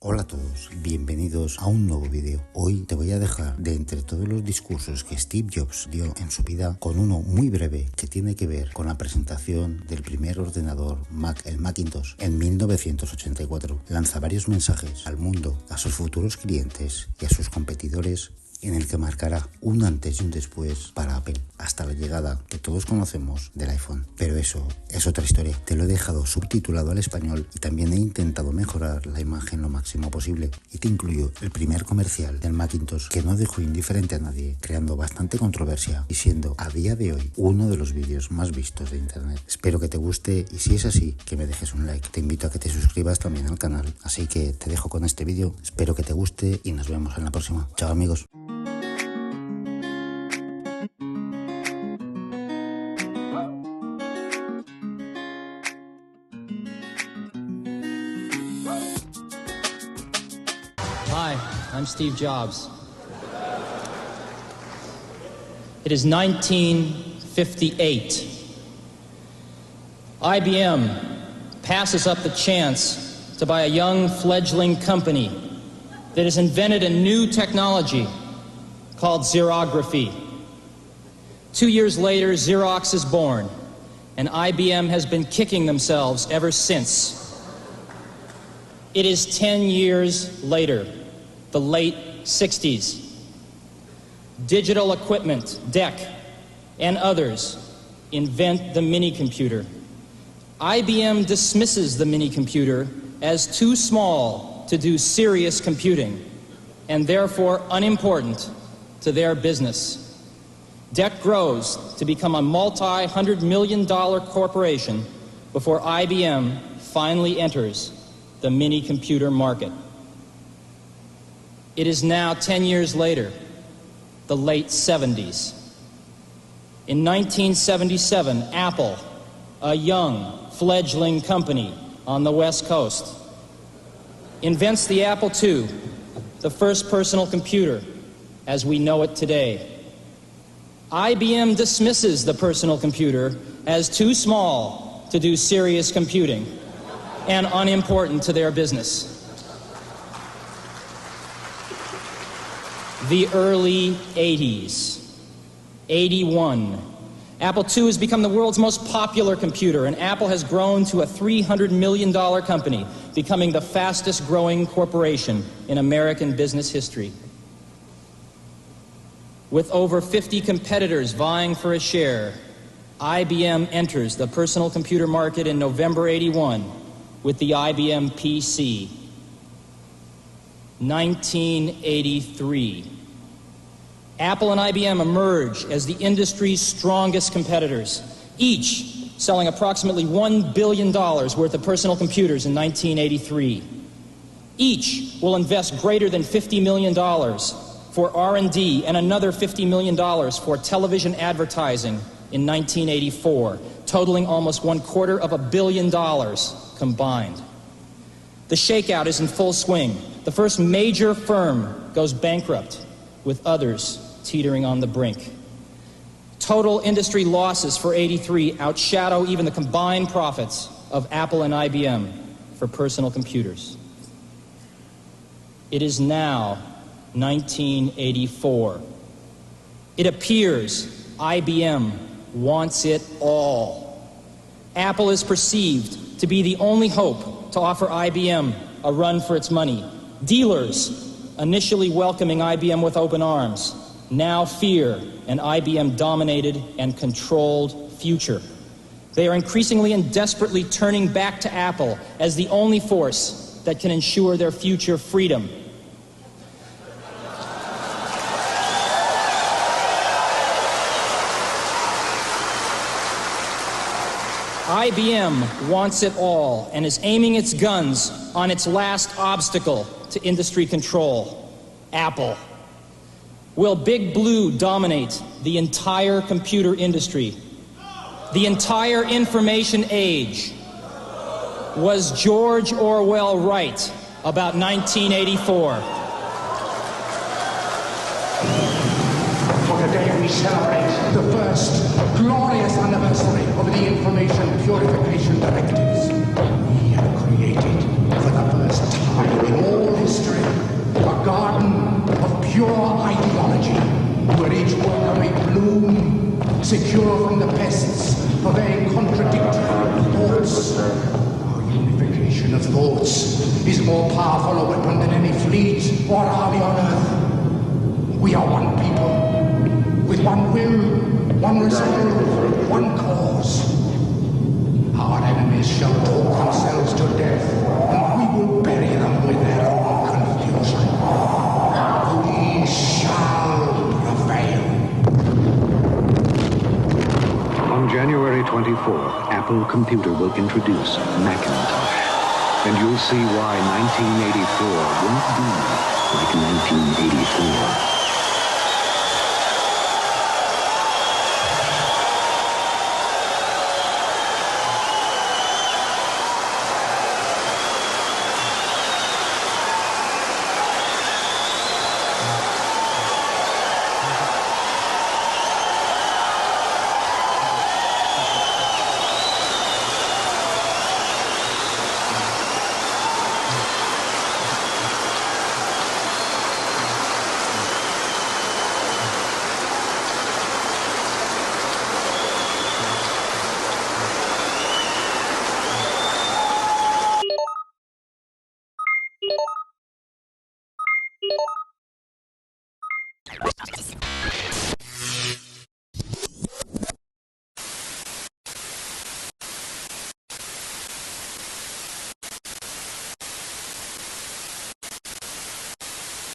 Hola a todos, bienvenidos a un nuevo vídeo. Hoy te voy a dejar de entre todos los discursos que Steve Jobs dio en su vida con uno muy breve que tiene que ver con la presentación del primer ordenador Mac, el Macintosh, en 1984. Lanza varios mensajes al mundo, a sus futuros clientes y a sus competidores, en el que marcará un antes y un después para Apple, hasta la llegada que todos conocemos del iPhone. Pero eso es otra historia. Te lo he dejado subtitulado al español y también he intentado mejorar la imagen lo máximo posible. Y te incluyo el primer comercial del Macintosh, que no dejó indiferente a nadie, creando bastante controversia y siendo a día de hoy uno de los vídeos más vistos de internet. Espero que te guste y si es así, que me dejes un like. Te invito a que te suscribas también al canal. Así que te dejo con este vídeo, espero que te guste y nos vemos en la próxima. Chao amigos. Hi, I'm Steve Jobs. It is 1958. IBM passes up the chance to buy a young fledgling company that has invented a new technology called xerography. 2 years later, Xerox is born, and IBM has been kicking themselves ever since. It is 10 years later, the late 60s. Digital Equipment, DEC, and others invent the mini-computer. IBM dismisses the mini-computer as too small to do serious computing, and therefore unimportant to their business. DEC grows to become a multi-hundred-million-dollar corporation before IBM finally enters the mini-computer market. It is now 10 years later, the late 70s. In 1977, Apple, a young, fledgling company on the West Coast, invents the Apple II, the first personal computer as we know it today. IBM dismisses the personal computer as too small to do serious computing and unimportant to their business. The early 80s, 81. Apple II has become the world's most popular computer, and Apple has grown to a $300 million company, becoming the fastest growing corporation in American business history. With over 50 competitors vying for a share, IBM enters the personal computer market in November 81 with the IBM PC. 1983. Apple and IBM emerge as the industry's strongest competitors, each selling approximately $1 billion worth of personal computers in 1983. Each will invest greater than $50 million for R&D and another $50 million for television advertising in 1984, totaling almost $250 million combined. The shakeout is in full swing. The first major firm goes bankrupt, with others teetering on the brink. Total industry losses for 83 outshadow even the combined profits of Apple and IBM for personal computers. It is now 1984. It appears IBM wants it all. Apple is perceived to be the only hope to offer IBM a run for its money. Dealers, initially welcoming IBM with open arms, now fear an IBM-dominated and controlled future. They are increasingly and desperately turning back to Apple as the only force that can ensure their future freedom. IBM wants it all and is aiming its guns on its last obstacle to industry control, Apple. Will Big Blue dominate the entire computer industry? The entire information age? Was George Orwell right about 1984? For today we celebrate the first glorious anniversary of the Information Purification Directives. We have created, for the first time in all history, a garden of pure ideology, where each worker may bloom, secure from the pests of vague contradictory thoughts. Our unification of thoughts is more powerful a weapon than any fleet or army on earth. We are one people, with one will, one resolve, one cause. Our enemies shall talk themselves to death, and we will bury them with their own confusion. We shall prevail. On January 24th, Apple Computer will introduce Macintosh. And you'll see why 1984 won't be like 1984.